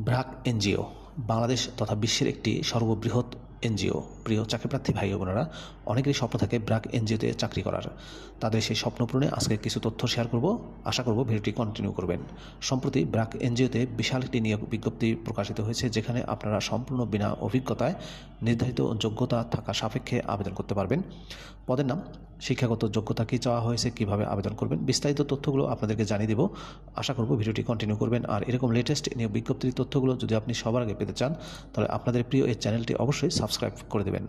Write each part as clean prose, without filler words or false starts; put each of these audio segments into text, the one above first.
BRAC NGO Bangladesh তথা বিশ্বের একটি সর্ববৃহৎ এনজিও। প্রিয় চাকরিপ্রার্থী ভাই ও বোনেরা, অনেকেরই স্বপ্ন থাকে ব্র্যাক এনজিওতে চাকরি করার। তাদের সেই স্বপ্ন পূরণে আজকে কিছু তথ্য শেয়ার করব। আশা করব ভিডিওটি কন্টিনিউ করবেন। সম্প্রতি ব্র্যাক এনজিওতে বিশাল একটি নিয়োগ বিজ্ঞপ্তি প্রকাশিত হয়েছে, যেখানে আপনারা সম্পূর্ণ বিনা অভিজ্ঞতায় নির্ধারিত যোগ্যতা থাকা সাপেক্ষে আবেদন করতে পারবেন। পদের নাম, শিক্ষাগত যোগ্যতা কী চাওয়া হয়েছে, কীভাবে আবেদন করবেন, বিস্তারিত তথ্যগুলো আপনাদেরকে জানিয়ে দেব। আশা করব ভিডিওটি কন্টিনিউ করবেন। আর এরকম লেটেস্ট নিয়োগ বিজ্ঞপ্তির তথ্যগুলো যদি আপনি সবার আগে পেতে চান, তাহলে আপনাদের প্রিয় এই চ্যানেলটি অবশ্যই সাবস্ক্রাইব করে দেবেন।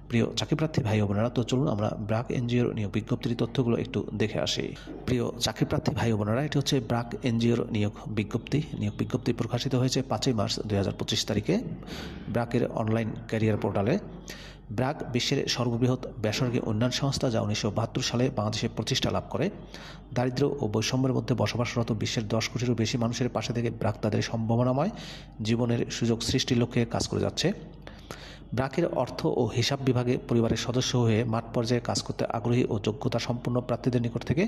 প্রিয় চাকরিপ্রার্থী ভাই ও বোনেরা, তো চলুন আমরা ব্র্যাক এনজিওর নিয়োগ বিজ্ঞপ্তির তথ্যগুলো একটু দেখে আসি। প্রিয় চাকরিপ্রার্থী ভাই ও বোনেরা, এটি হচ্ছে ব্র্যাক এনজিওর নিয়োগ বিজ্ঞপ্তি। নিয়োগ বিজ্ঞপ্তি প্রকাশিত হয়েছে 5 মার্চ 2025 তারিখে ব্র্যাকের অনলাইন ক্যারিয়ার পোর্টালে। ব্র্যাক বিশ্বের সর্ববৃহৎ বেসরকারি উন্নয়ন সংস্থা, যা 1972 সালে বাংলাদেশে প্রতিষ্ঠা লাভ করে। দারিদ্র্য ও বৈষম্যের মধ্যে বসবাসরত বিশ্বের 10 কোটিরও বেশি মানুষের পাশে থেকে ব্র্যাক তাদের সম্ভাবনাময় জীবনের সুযোগ সৃষ্টির লক্ষ্যে কাজ করে যাচ্ছে। ব্র্যাকের অর্থ ও হিসাব বিভাগে পরিবারের সদস্য হয়ে মাঠ পর্যায়ে কাজ করতে আগ্রহী ও যোগ্যতা সম্পন্ন প্রার্থীদের নিকট থেকে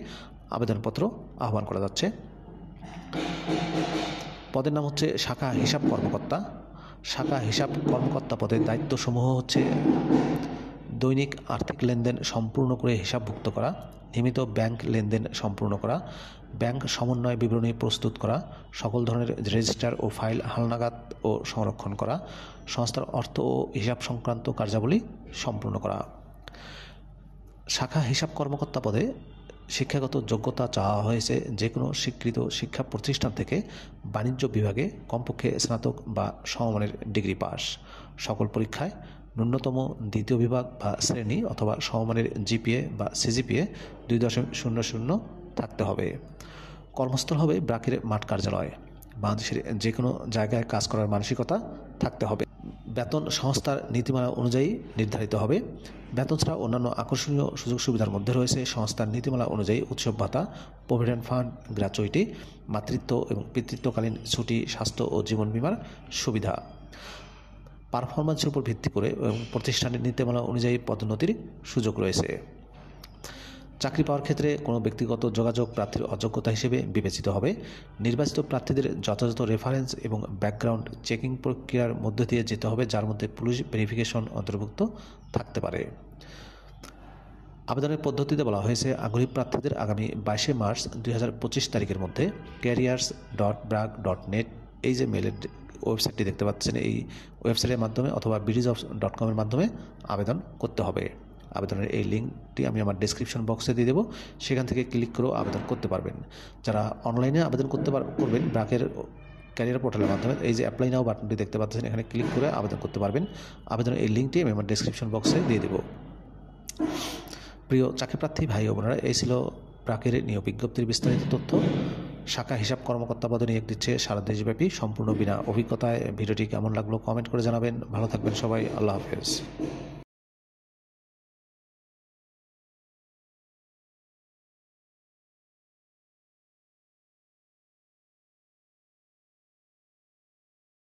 আবেদনপত্র আহ্বান করা যাচ্ছে। পদের নাম হচ্ছে শাখা হিসাব কর্মকর্তা। শাখা হিসাব কর্মকর্তা পদের দায়িত্বসমূহ হচ্ছে: দৈনিক আর্থিক লেনদেন সম্পূর্ণ করে হিসাবভুক্ত করা, নিয়মিত ব্যাংক লেনদেন সম্পূর্ণ করা, ব্যাংক সমন্বয় বিবরণী প্রস্তুত করা, সকল ধরনের রেজিস্টার ও ফাইল হালনাগাদ ও সংরক্ষণ করা, সংস্থার অর্থ ও হিসাব সংক্রান্ত কার্যাবলী সম্পূর্ণ করা। শাখা হিসাব কর্মকর্তা পদে শিক্ষাগত যোগ্যতা চাওয়া হয়েছে যে কোনো স্বীকৃত শিক্ষা প্রতিষ্ঠান থেকে বাণিজ্য বিভাগে কমপক্ষে স্নাতক বা সমমানের ডিগ্রি পাস, সকল পরীক্ষায় ন্যূনতম দ্বিতীয় বিভাগ বা শ্রেণী অথবা সমমানের জিপিএ বা সিজিপিএ 2.00 থাকতে হবে। কর্মস্থল হবে ব্র্যাকের মাঠ কার্যালয়। বাংলাদেশের যে কোনো জায়গায় কাজ করার মানসিকতা থাকতে হবে। বেতন সংস্থার নীতিমালা অনুযায়ী নির্ধারিত হবে। বেতন ছাড়া অন্যান্য আকর্ষণীয় সুযোগ সুবিধার মধ্যে রয়েছে সংস্থার নীতিমালা অনুযায়ী উৎসব ভাতা, প্রভিডেন্ট ফান্ড, গ্র্যাচুইটি, মাতৃত্ব এবং পিতৃত্বকালীন ছুটি, স্বাস্থ্য ও জীবন বীমার সুবিধা। পারফরম্যান্সের উপর ভিত্তি করে এবং প্রতিষ্ঠানের নীতিমালা অনুযায়ী পদোন্নতির সুযোগ রয়েছে। চাকরি পাওয়ার ক্ষেত্রে কোনো ব্যক্তিগত যোগাযোগ প্রার্থীর অযোগ্যতা হিসেবে বিবেচিত হবে। নির্বাচিত প্রার্থীদের যথাযথ রেফারেন্স এবং ব্যাকগ্রাউন্ড চেকিং প্রক্রিয়ার মধ্য দিয়ে যেতে হবে, যার মধ্যে পুলিশ ভেরিফিকেশন অন্তর্ভুক্ত থাকতে পারে। আবেদনের পদ্ধতিতে বলা হয়েছে, আগ্রহী প্রার্থীদের আগামী 22 মার্চ 2025 তারিখের মধ্যে careers.brag.net এই যে মেলের ওয়েবসাইটটি দেখতে পাচ্ছেন, এই ওয়েবসাইটের মাধ্যমে অথবা bdjobs.com-এর মাধ্যমে আবেদন করতে হবে। আবেদনের এই লিঙ্কটি আমি আমার ডেসক্রিপশন বক্সে দিয়ে দেবো, সেখান থেকে ক্লিক করেও আবেদন করতে পারবেন। যারা অনলাইনে আবেদন করবেন ব্র্যাকের ক্যারিয়ার পোর্টালের মাধ্যমে, এই যে অ্যাপ্লাই নাও বাটনটি দেখতে পাচ্ছেন, এখানে ক্লিক করে আবেদন করতে পারবেন। আবেদনের এই লিঙ্কটি আমি আমার ডেসক্রিপশন বক্সে দিয়ে দেবো। প্রিয় চাকরিপ্রার্থী ভাই ও বোনেরা, এই ছিল ব্র্যাকের নিয়োগ বিজ্ঞপ্তির বিস্তারিত তথ্য। শাখা হিসাব কর্মকর্তা পদে নিয়োগ দিচ্ছে সারা দেশব্যাপী, সম্পূর্ণ বিনা অভিজ্ঞতায়। ভিডিওটি কেমন লাগলো কমেন্ট করে জানাবেন। ভালো থাকবেন সবাই। আল্লাহ হাফেজ।